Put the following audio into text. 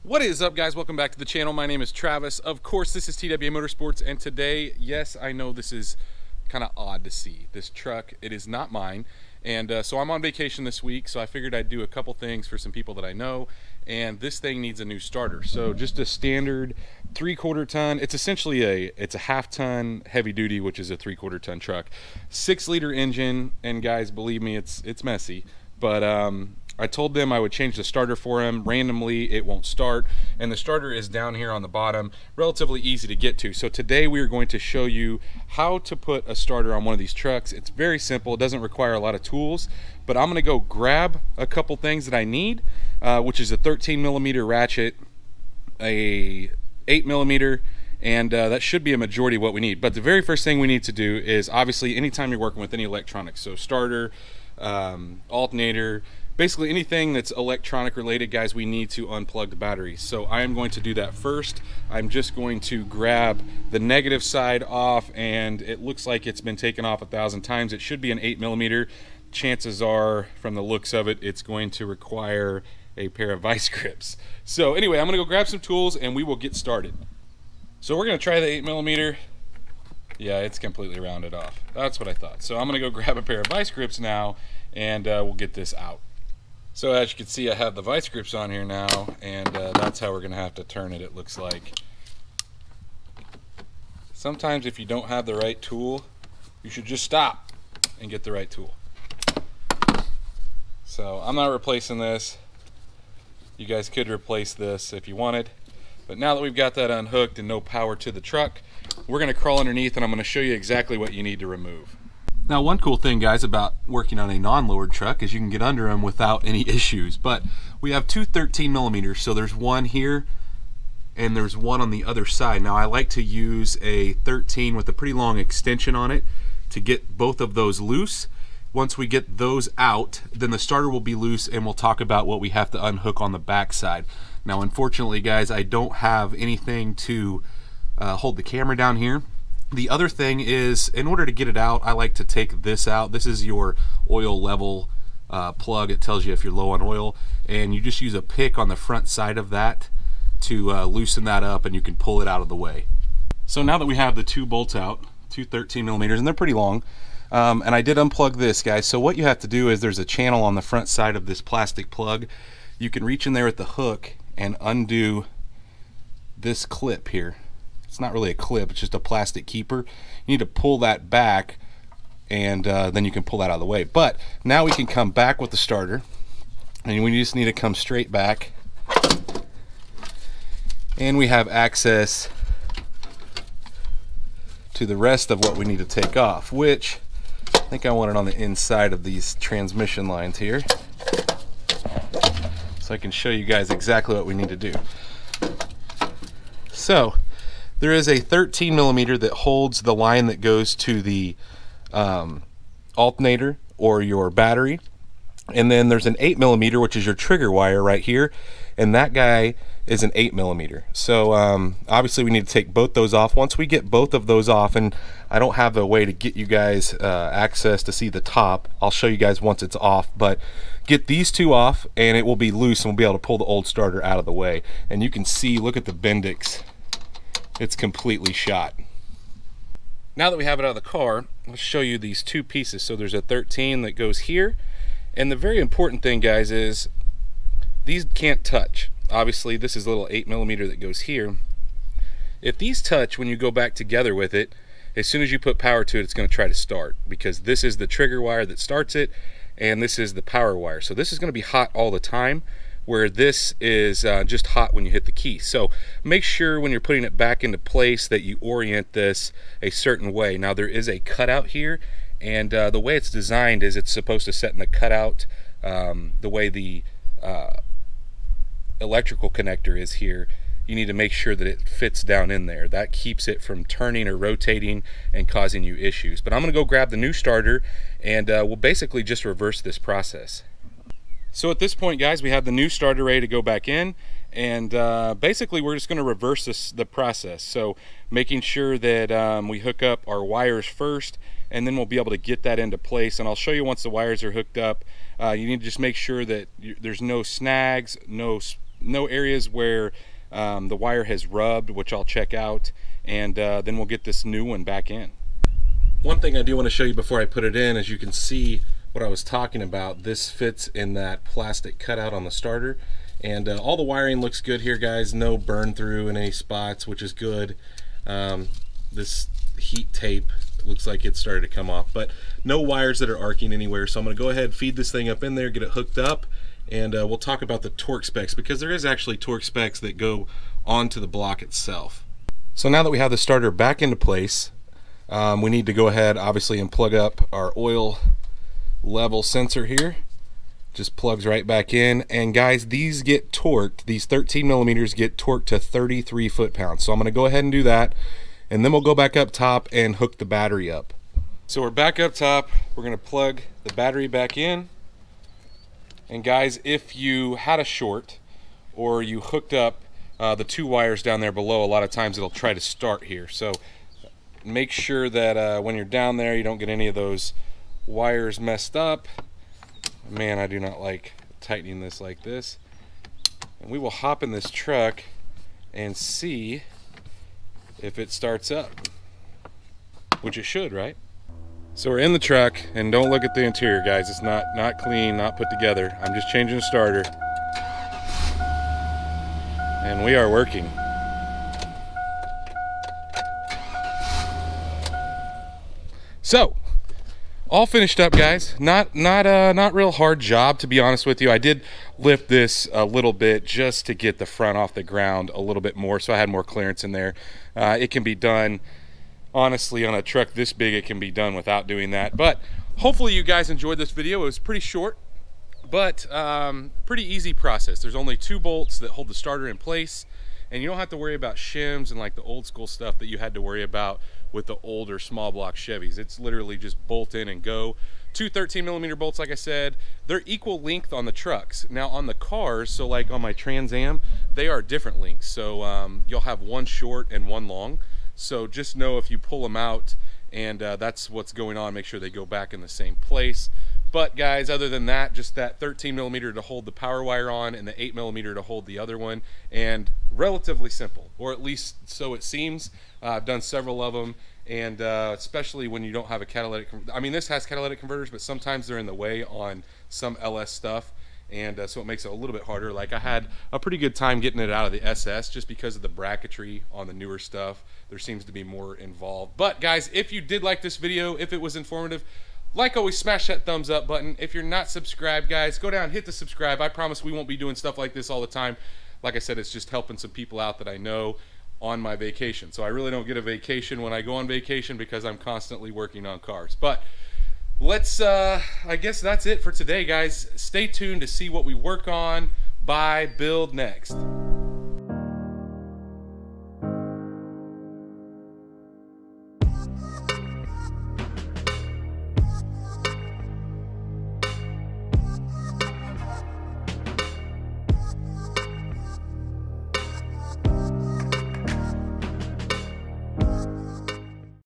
What is up, guys? Welcome back to the channel. My name is Travis. Of course, this is TWA Motorsports, and today, yes, I know this is kind of odd to see. This truck, it is not mine, and so I'm on vacation this week, so I figured I'd do a couple things for some people that I know, and this thing needs a new starter. So just a standard 3/4 ton. It's essentially it's a half-ton heavy duty, which is a 3/4 ton truck. 6-liter engine, and guys, believe me, it's messy, but I told them I would change the starter for him. Randomly, it won't start, and the starter is down here on the bottom, relatively easy to get to. So today we are going to show you how to put a starter on one of these trucks. It's very simple. It doesn't require a lot of tools, but I'm gonna go grab a couple things that I need, which is a 13mm ratchet, a 8mm, and that should be a majority of what we need. But the very first thing we need to do is, obviously, anytime you're working with any electronics, so starter, alternator, basically anything that's electronic related, guys, we need to unplug the battery. So I am going to do that first. I'm just going to grab the negative side off, and it looks like it's been taken off 1,000 times. It should be an 8mm. Chances are, from the looks of it, it's going to require a pair of vice grips. So anyway, I'm gonna go grab some tools and we will get started. So we're gonna try the 8mm. Yeah, it's completely rounded off. That's what I thought. So I'm gonna go grab a pair of vice grips now, and we'll get this out. So as you can see, I have the vice grips on here now, and that's how we're gonna have to turn it, it looks like. Sometimes if you don't have the right tool, you should just stop and get the right tool. So I'm not replacing this. You guys could replace this if you wanted, but now that we've got that unhooked and no power to the truck, we're gonna crawl underneath, and I'm gonna show you exactly what you need to remove. Now, one cool thing, guys, about working on a non-lowered truck is you can get under them without any issues. But we have two 13mm, so there's one here and there's one on the other side. Now, I like to use a 13 with a pretty long extension on it to get both of those loose. Once we get those out, then the starter will be loose, and we'll talk about what we have to unhook on the back side. Now, unfortunately, guys, I don't have anything to hold the camera down here. The other thing is, in order to get it out, I like to take this out. This is your oil level plug. It tells you if you're low on oil, and you just use a pick on the front side of that to loosen that up, and you can pull it out of the way. So now that we have the two bolts out, two 13mm, and they're pretty long, and I did unplug this, guys. So what you have to do is, there's a channel on the front side of this plastic plug. You can reach in there at the hook and undo this clip here. It's not really a clip, it's just a plastic keeper. You need to pull that back, and then you can pull that out of the way. But now we can come back with the starter, and we just need to come straight back, and we have access to the rest of what we need to take off, which I think I want it on the inside of these transmission lines here, so I can show you guys exactly what we need to do. So there is a 13mm that holds the line that goes to the alternator or your battery, and then there's an 8mm, which is your trigger wire right here, and that guy is an 8mm. So obviously we need to take both those off. Once we get both of those off, and I don't have a way to get you guys access to see the top, I'll show you guys once it's off, but get these two off and it will be loose, and we'll be able to pull the old starter out of the way. And you can see, look at the Bendix. It's completely shot. Now that we have it out of the car, let's show you these two pieces. So there's a 13 that goes here, and the very important thing, guys, is these can't touch. Obviously, this is a little 8mm that goes here. If these touch when you go back together with it, as soon as you put power to it, it's going to try to start, because this is the trigger wire that starts it, and this is the power wire. So this is going to be hot all the time, where this is just hot when you hit the key. So make sure when you're putting it back into place that you orient this a certain way. Now, there is a cutout here, and the way it's designed is it's supposed to set in the cutout the way the electrical connector is here. You need to make sure that it fits down in there. That keeps it from turning or rotating and causing you issues. But I'm gonna go grab the new starter, and we'll basically just reverse this process. So at this point, guys, we have the new starter ready to go back in, and basically we're just going to reverse the process. So making sure that we hook up our wires first, and then we'll be able to get that into place. And I'll show you once the wires are hooked up. You need to just make sure that there's no snags, no no areas where the wire has rubbed, which I'll check out, and then we'll get this new one back in. One thing I do want to show you before I put it in, as you can see what I was talking about, this fits in that plastic cutout on the starter, and all the wiring looks good here, guys. No burn through in any spots, which is good. This heat tape looks like it started to come off, but no wires that are arcing anywhere. So I'm going to go ahead, feed this thing up in there, get it hooked up, and we'll talk about the torque specs, because there is actually torque specs that go onto the block itself. So now that we have the starter back into place, we need to go ahead, obviously, and plug up our oil level sensor here. Just plugs right back in, and guys, these get torqued, these 13 millimeters get torqued to 33 foot-pounds. So I'm going to go ahead and do that, and then we'll go back up top and hook the battery up. So we're back up top, we're going to plug the battery back in, and guys, if you had a short or you hooked up the two wires down there below, a lot of times it'll try to start here. So make sure that when you're down there, you don't get any of those wires messed up. Man, I do not like tightening this like this. And we will hop in this truck and see if it starts up, which it should, right? So we're in the truck, and don't look at the interior, guys. It's not clean, not put together. I'm just changing the starter, and we are working. So all finished up, guys. Not real hard job, to be honest with you. I did lift this a little bit just to get the front off the ground a little bit more, so I had more clearance in there. It can be done, honestly, on a truck this big, it can be done without doing that. But hopefully you guys enjoyed this video. It was pretty short, but pretty easy process. There's only 2 bolts that hold the starter in place, and you don't have to worry about shims and like the old school stuff that you had to worry about with the older small block Chevys. It's literally just bolt in and go. 2 13 millimeter bolts, like I said. They're equal length on the trucks. Now on the cars, so like on my Trans Am, they are different lengths. So you'll have one short and one long. So just know if you pull them out and that's what's going on, make sure they go back in the same place. But guys, other than that, just that 13 millimeter to hold the power wire on and the 8 millimeter to hold the other one, and relatively simple, or at least so it seems. I've done several of them, and especially when you don't have a catalytic, I mean, this has catalytic converters, but sometimes they're in the way on some LS stuff, and so it makes it a little bit harder. Like I had a pretty good time getting it out of the SS just because of the bracketry on the newer stuff. There seems to be more involved. But guys, if you did like this video, if it was informative, like always, smash that thumbs up button. If you're not subscribed, guys, go down, hit the subscribe. I promise we won't be doing stuff like this all the time. Like I said, it's just helping some people out that I know on my vacation. So I really don't get a vacation when I go on vacation because I'm constantly working on cars. But let's, I guess that's it for today, guys. Stay tuned to see what we work on, buy, build next.